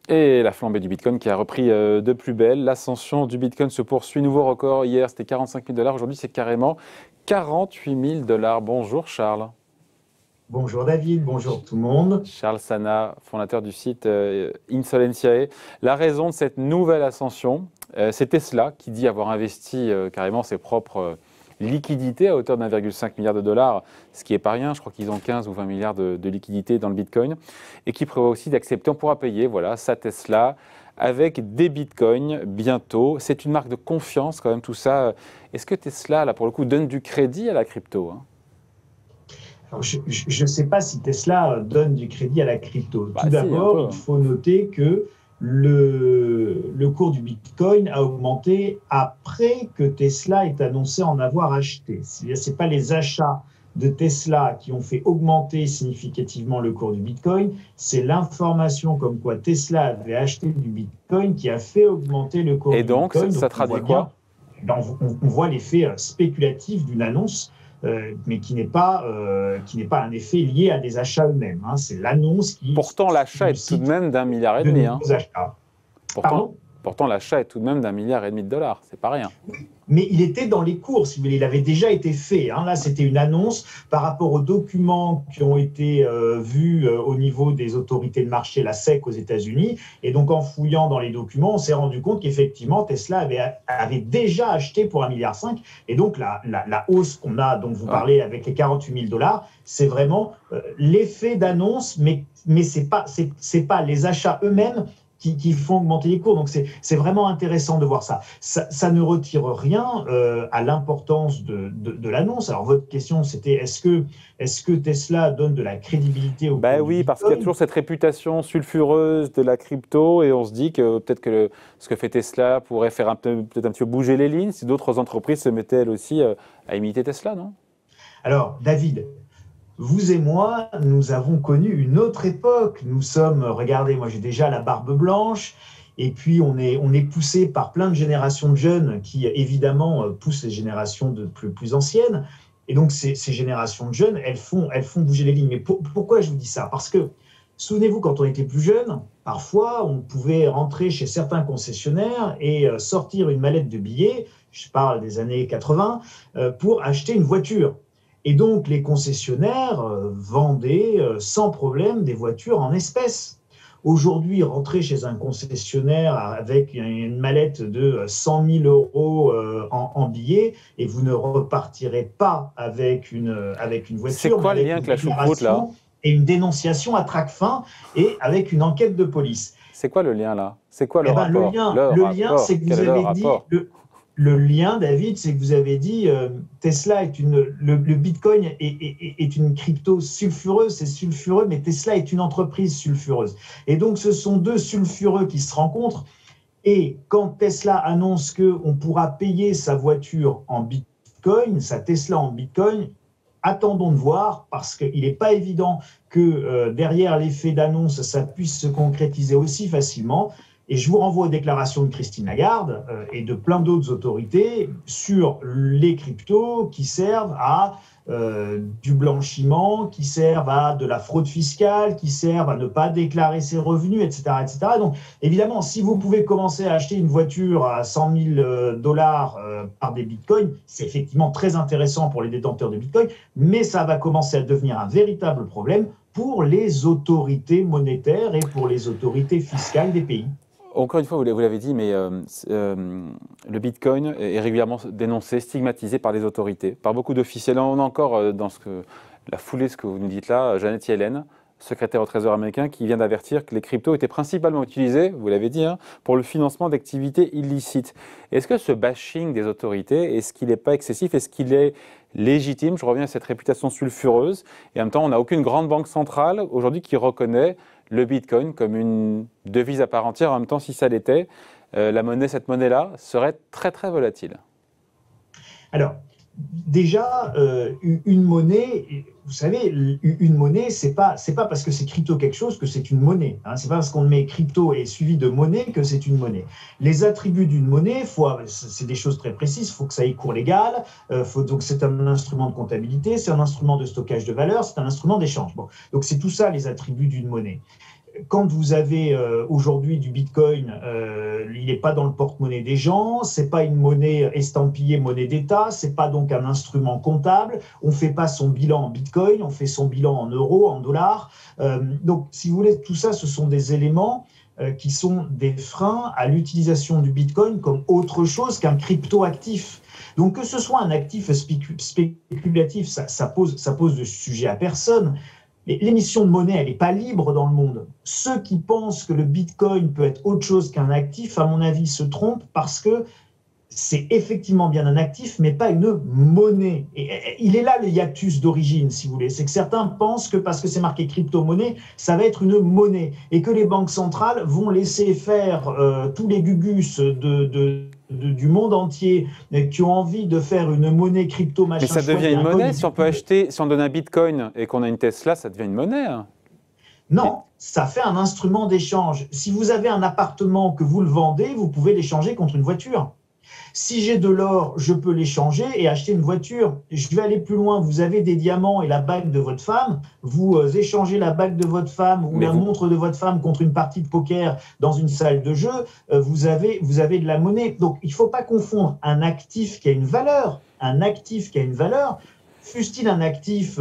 Et la flambée du Bitcoin qui a repris de plus belle. L'ascension du Bitcoin se poursuit. Nouveau record. Hier, c'était 45 000 $. Aujourd'hui, c'est carrément 48 000 $. Bonjour Charles. Bonjour David, bonjour tout le monde. Charles Sana, fondateur du site Insolentiae. La raison de cette nouvelle ascension, c'est Tesla qui dit avoir investi carrément ses propres liquidités à hauteur d'1,5 milliard de dollars, ce qui n'est pas rien. Je crois qu'ils ont 15 ou 20 milliards de liquidités dans le Bitcoin. Et qui prévoit aussi d'accepter, on pourra payer voilà, sa Tesla avec des Bitcoins bientôt. C'est une marque de confiance quand même tout ça. Est-ce que Tesla, là pour le coup, donne du crédit à la crypto, hein? Alors, je ne sais pas si Tesla donne du crédit à la crypto. Bah Tout si, un d'abord, peu. il faut noter que le cours du Bitcoin a augmenté après que Tesla ait annoncé en avoir acheté. Ce n'est pas les achats de Tesla qui ont fait augmenter significativement le cours du Bitcoin, c'est l'information comme quoi Tesla avait acheté du Bitcoin qui a fait augmenter le cours Et du donc, Bitcoin. ça Donc on traduit voit bien, quoi? on voit l'effet spéculatif d'une annonce mais qui n'est pas un effet lié à des achats eux-mêmes, hein. C'est l'annonce qui Pourtant, l'achat est tout de suscite même d'1,5 milliard, de hein. nouveaux achats. Pourtant, Pardon? pourtant l'achat est tout de même d'1,5 milliard de dollars. C'est pas rien. Mais il était dans les cours, si vous voulez, il avait déjà été fait, hein. Là, c'était une annonce par rapport aux documents qui ont été vus au niveau des autorités de marché, la SEC aux États-Unis. Et donc, en fouillant dans les documents, on s'est rendu compte qu'effectivement, Tesla avait déjà acheté pour 1,5 milliard. Et donc, la hausse qu'on a, dont vous Ouais. parlez avec les 48 000 $, c'est vraiment l'effet d'annonce, mais c'est pas les achats eux-mêmes qui font augmenter les cours. Donc, c'est vraiment intéressant de voir ça. Ça ne retire rien à l'importance de l'annonce. Alors, votre question, c'était est-ce que Tesla donne de la crédibilité au Ben cours du oui, parce qu'il y a Bitcoin? toujours cette réputation sulfureuse de la crypto et on se dit que peut-être que ce que fait Tesla pourrait faire peut-être un petit peu bouger les lignes si d'autres entreprises se mettaient elles aussi à imiter Tesla, non? Alors, David, vous et moi, nous avons connu une autre époque. Nous sommes, regardez, moi j'ai déjà la barbe blanche, et puis on est poussé par plein de générations de jeunes qui, évidemment, poussent les générations de plus anciennes. Et donc, ces générations de jeunes, elles font bouger les lignes. Mais pourquoi je vous dis ça? Parce que, souvenez-vous, quand on était plus jeune, parfois, on pouvait rentrer chez certains concessionnaires et sortir une mallette de billets, je parle des années 80, pour acheter une voiture. Et donc, les concessionnaires vendaient sans problème des voitures en espèces. Aujourd'hui, rentrer chez un concessionnaire avec une mallette de 100 000 euros en billets et vous ne repartirez pas avec une C'est voiture, mais quoi le avec lien une avec la choucroute là? déclaration et une dénonciation à traque-fin et avec une enquête de police. C'est quoi le lien là? C'est quoi le Eh ben, le rapport? lien, Le le lien, c'est rapport. que Quel vous est le avez dit, rapport? le lien, David, c'est que vous avez dit Tesla le Bitcoin est une crypto sulfureuse, c'est sulfureux, mais Tesla est une entreprise sulfureuse. Et donc, ce sont deux sulfureux qui se rencontrent. Et quand Tesla annonce qu'on pourra payer sa voiture en Bitcoin, sa Tesla en Bitcoin, attendons de voir, parce qu'il n'est pas évident que derrière l'effet d'annonce, ça puisse se concrétiser aussi facilement. Et je vous renvoie aux déclarations de Christine Lagarde et de plein d'autres autorités sur les cryptos qui servent à du blanchiment, qui servent à de la fraude fiscale, qui servent à ne pas déclarer ses revenus, etc., etc. Donc, évidemment, si vous pouvez commencer à acheter une voiture à 100 000 $ par des bitcoins, c'est effectivement très intéressant pour les détenteurs de bitcoins, mais ça va commencer à devenir un véritable problème pour les autorités monétaires et pour les autorités fiscales des pays. Encore une fois, vous l'avez dit, mais le Bitcoin est régulièrement dénoncé, stigmatisé par les autorités, par beaucoup d'officiels. On a encore dans la foulée de ce que vous nous dites là, Janet Yellen, secrétaire au Trésor américain, qui vient d'avertir que les cryptos étaient principalement utilisés, vous l'avez dit, hein, pour le financement d'activités illicites. Est-ce que ce bashing des autorités, est-ce qu'il n'est pas excessif? Est-ce qu'il est légitime? Je reviens à cette réputation sulfureuse. Et en même temps, on n'a aucune grande banque centrale aujourd'hui qui reconnaît le Bitcoin comme une devise à part entière. En même temps, si ça l'était, cette monnaie-là serait très très volatile. Alors, déjà, une monnaie, vous savez, une monnaie, c'est pas parce que c'est crypto quelque chose que c'est une monnaie, hein. C'est pas parce qu'on met crypto et suivi de monnaie que c'est une monnaie. Les attributs d'une monnaie, c'est des choses très précises. Il faut que ça ait cours légal. Donc c'est un instrument de comptabilité, c'est un instrument de stockage de valeur, c'est un instrument d'échange. Bon, donc c'est tout ça les attributs d'une monnaie. quand vous avez aujourd'hui du Bitcoin, il n'est pas dans le porte-monnaie des gens, c'est pas une monnaie estampillée monnaie d'État, c'est pas donc un instrument comptable, on fait pas son bilan en Bitcoin, on fait son bilan en euros, en dollars. Donc, si vous voulez, tout ça, ce sont des éléments qui sont des freins à l'utilisation du Bitcoin comme autre chose qu'un crypto-actif. Donc, que ce soit un actif spéculatif, ça pose de sujet à personne. L'émission de monnaie, elle n'est pas libre dans le monde. Ceux qui pensent que le Bitcoin peut être autre chose qu'un actif, à mon avis, se trompent parce que c'est effectivement bien un actif, mais pas une monnaie. Et il est là le hiatus d'origine, si vous voulez. C'est que certains pensent que parce que c'est marqué crypto-monnaie, ça va être une monnaie et que les banques centrales vont laisser faire tous les gugus du monde entier qui ont envie de faire une monnaie crypto machin. Mais ça devient une monnaie si on peut acheter, si on donne un Bitcoin et qu'on a une Tesla, ça devient une monnaie. Hein. Non, ça fait un instrument d'échange. Si vous avez un appartement que vous le vendez, vous pouvez l'échanger contre une voiture. Si j'ai de l'or, je peux l'échanger et acheter une voiture. Je vais aller plus loin. Vous avez des diamants et la bague de votre femme. Vous échangez la bague de votre femme ou la montre de votre femme contre une partie de poker dans une salle de jeu. Vous avez de la monnaie. Donc, il ne faut pas confondre un actif qui a une valeur, fût-il un actif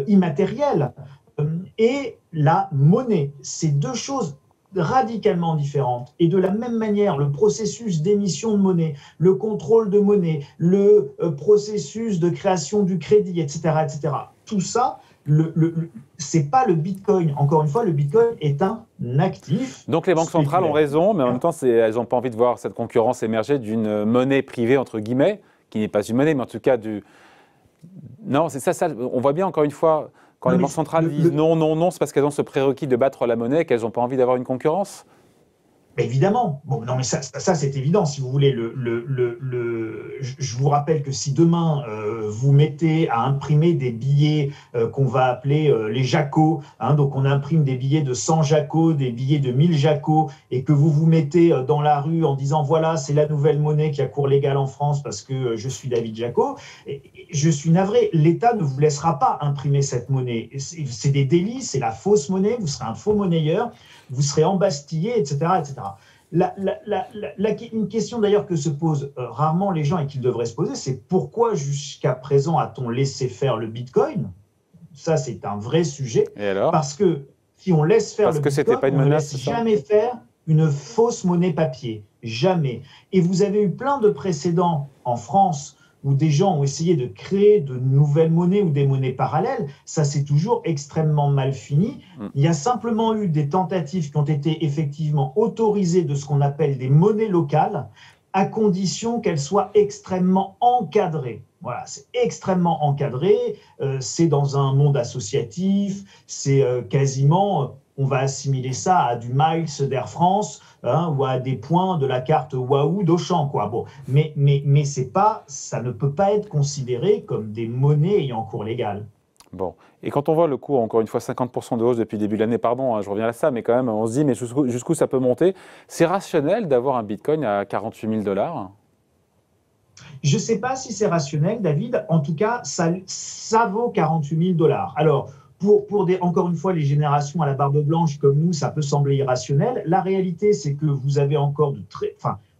immatériel, et la monnaie. C'est deux choses radicalement différentes. Et de la même manière, le processus d'émission de monnaie, le contrôle de monnaie, le processus de création du crédit, etc., tout ça, c'est pas le Bitcoin. Encore une fois, le Bitcoin est un actif. Donc les banques centrales ont raison, mais en même temps, elles n'ont pas envie de voir cette concurrence émerger d'une monnaie privée, entre guillemets, qui n'est pas une monnaie, mais en tout cas du... Non, c'est ça, on voit bien encore une fois... Quand les banques centrales disent non, c'est parce qu'elles ont ce prérequis de battre la monnaie qu'elles n'ont pas envie d'avoir une concurrence. Évidemment. Bon, non, mais ça c'est évident. Si vous voulez, je vous rappelle que si demain vous mettez à imprimer des billets qu'on va appeler les Jaco, donc on imprime des billets de 100 Jaco, des billets de 1000 Jaco, et que vous vous mettez dans la rue en disant voilà, c'est la nouvelle monnaie qui a cours légal en France parce que je suis David Jaco, je suis navré, l'État ne vous laissera pas imprimer cette monnaie. C'est des délits, c'est la fausse monnaie, vous serez un faux monnayeur, vous serez embastillé, etc., etc. Une question d'ailleurs que se posent rarement les gens et qu'ils devraient se poser, c'est pourquoi jusqu'à présent a-t-on laissé faire le Bitcoin? Ça, c'est un vrai sujet. Et alors? Parce que si on laisse faire parce le que Bitcoin, pas une on ne menace, laisse jamais faire une fausse monnaie papier. Jamais. Et vous avez eu plein de précédents en France où des gens ont essayé de créer de nouvelles monnaies ou des monnaies parallèles, ça c'est toujours extrêmement mal fini. Il y a simplement eu des tentatives qui ont été effectivement autorisées de ce qu'on appelle des monnaies locales, à condition qu'elles soient extrêmement encadrées. Voilà, c'est extrêmement encadré, c'est dans un monde associatif, c'est quasiment... on va assimiler ça à du miles d'Air France ou à des points de la carte Wahoo d'Auchan, quoi. Bon, mais c'est pas, ça ne peut pas être considéré comme des monnaies ayant cours légal. Bon, et quand on voit le cours, encore une fois, 50% de hausse depuis le début de l'année, pardon, je reviens à ça, mais quand même, on se dit, mais jusqu'où ça peut monter? C'est rationnel d'avoir un Bitcoin à 48 000 $? Je ne sais pas si c'est rationnel, David. En tout cas, ça vaut 48 000 $. Alors, encore une fois, les générations à la barbe blanche comme nous, ça peut sembler irrationnel. La réalité, c'est que vous avez encore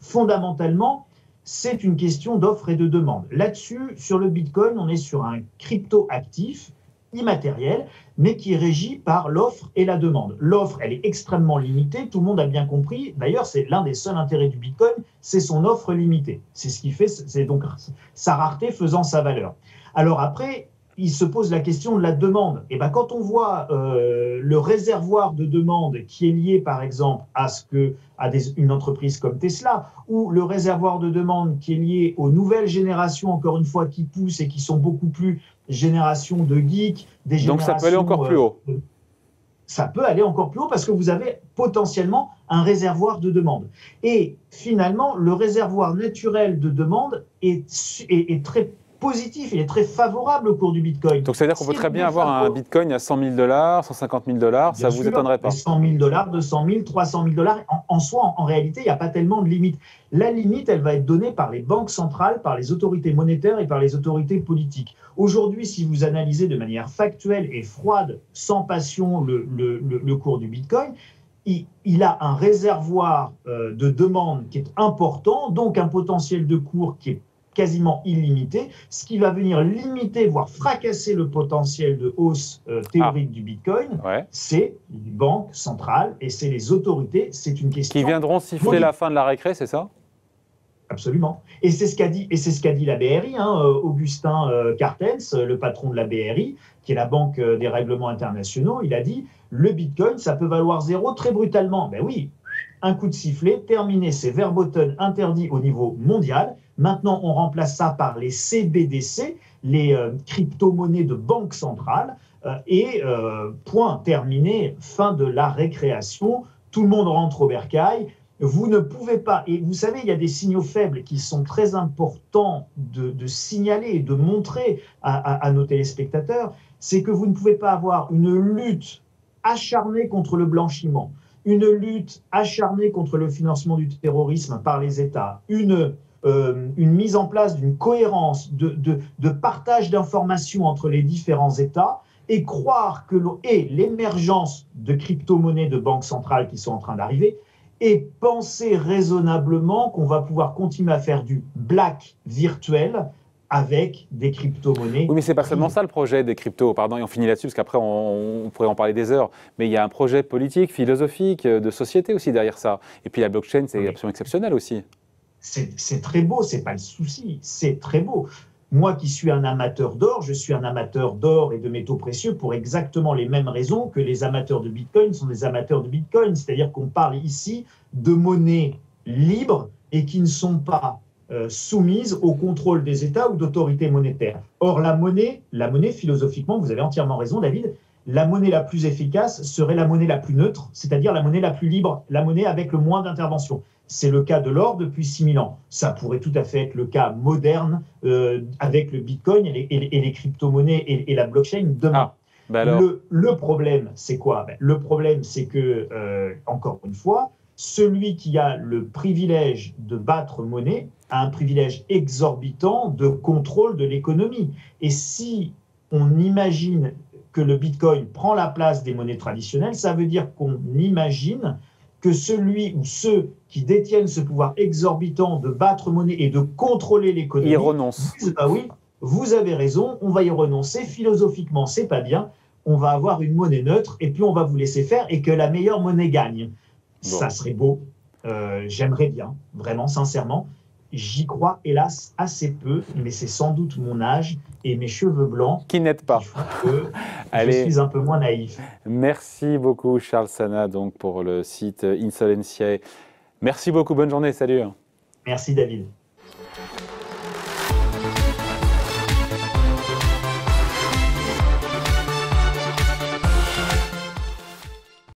fondamentalement, c'est une question d'offre et de demande. Là-dessus, sur le Bitcoin, on est sur un crypto-actif immatériel, mais qui est régi par l'offre et la demande. L'offre, elle est extrêmement limitée, tout le monde a bien compris. D'ailleurs, c'est l'un des seuls intérêts du Bitcoin, c'est son offre limitée. C'est ce qui fait, c'est donc sa rareté faisant sa valeur. Alors après, il se pose la question de la demande. Et ben, quand on voit le réservoir de demande qui est lié, par exemple, à une entreprise comme Tesla, ou le réservoir de demande qui est lié aux nouvelles générations, encore une fois, qui poussent et qui sont beaucoup plus générations de geeks, des générations... Donc ça peut aller encore plus haut. Ça peut aller encore plus haut parce que vous avez potentiellement un réservoir de demande. Et finalement, le réservoir naturel de demande est très positif, il est très favorable au cours du Bitcoin. Donc, ça veut dire qu'on peut très bien avoir un Bitcoin à 100 000 $, 150 000 $, ça ne vous étonnerait pas? 100 000 $, 200 000, 300 000 $. En soi, en réalité, il n'y a pas tellement de limite. La limite, elle va être donnée par les banques centrales, par les autorités monétaires et par les autorités politiques. Aujourd'hui, si vous analysez de manière factuelle et froide, sans passion, le cours du Bitcoin, il a un réservoir de demande qui est important, donc un potentiel de cours qui est quasiment illimité, ce qui va venir limiter, voire fracasser le potentiel de hausse théorique du Bitcoin, c'est les banques centrales et c'est les autorités. C'est une question... Qui viendront siffler la fin de la récré, c'est ça? Absolument. Et c'est ce qu'a dit la BRI, Augustin Carstens, le patron de la BRI, qui est la Banque des règlements internationaux. Il a dit, le Bitcoin, ça peut valoir zéro très brutalement. Ben oui, un coup de sifflet, terminé, c'est verboten interdit au niveau mondial. Maintenant, on remplace ça par les CBDC, les crypto-monnaies de banque centrale, et point, terminé, fin de la récréation. Tout le monde rentre au bercail. Vous ne pouvez pas, et vous savez, il y a des signaux faibles qui sont très importants de signaler et de montrer à nos téléspectateurs, c'est que vous ne pouvez pas avoir une lutte acharnée contre le blanchiment, une lutte acharnée contre le financement du terrorisme par les États, une mise en place d'une cohérence de partage d'informations entre les différents États et croire que l'émergence de crypto-monnaies de banques centrales qui sont en train d'arriver et penser raisonnablement qu'on va pouvoir continuer à faire du black virtuel avec des crypto-monnaies. Oui, mais c'est pas seulement ça le projet des cryptos, pardon, et on finit là-dessus, parce qu'après on pourrait en parler des heures, mais il y a un projet politique, philosophique, de société aussi derrière ça. Et puis la blockchain, c'est absolument exceptionnel aussi. C'est très beau, c'est pas le souci, c'est très beau. Moi qui suis un amateur d'or, je suis un amateur d'or et de métaux précieux pour exactement les mêmes raisons que les amateurs de Bitcoin sont des amateurs de Bitcoin. C'est-à-dire qu'on parle ici de monnaies libres et qui ne sont pas soumises au contrôle des États ou d'autorités monétaires. Or, la monnaie, philosophiquement, vous avez entièrement raison, David, la monnaie la plus efficace serait la monnaie la plus neutre, c'est-à-dire la monnaie la plus libre, la monnaie avec le moins d'intervention. C'est le cas de l'or depuis 6000 ans. Ça pourrait tout à fait être le cas moderne avec le Bitcoin et les crypto-monnaies et la blockchain demain. Le problème, c'est quoi? Le problème, c'est que, encore une fois, celui qui a le privilège de battre monnaie a un privilège exorbitant de contrôle de l'économie. Et si on imagine que le Bitcoin prend la place des monnaies traditionnelles, ça veut dire qu'on imagine que celui ou ceux qui détiennent ce pouvoir exorbitant de battre monnaie et de contrôler l'économie, ils renoncent. Ah oui, vous avez raison, on va y renoncer. Philosophiquement, c'est pas bien. On va avoir une monnaie neutre et puis on va vous laisser faire et que la meilleure monnaie gagne. Bon. Ça serait beau. J'aimerais bien, vraiment, sincèrement. J'y crois, hélas, assez peu, mais c'est sans doute mon âge et mes cheveux blancs qui n'aident pas. Je suis un peu moins naïf. Merci beaucoup, Charles Sana, donc, pour le site Insolentiae. Merci beaucoup, bonne journée, salut. Merci, David.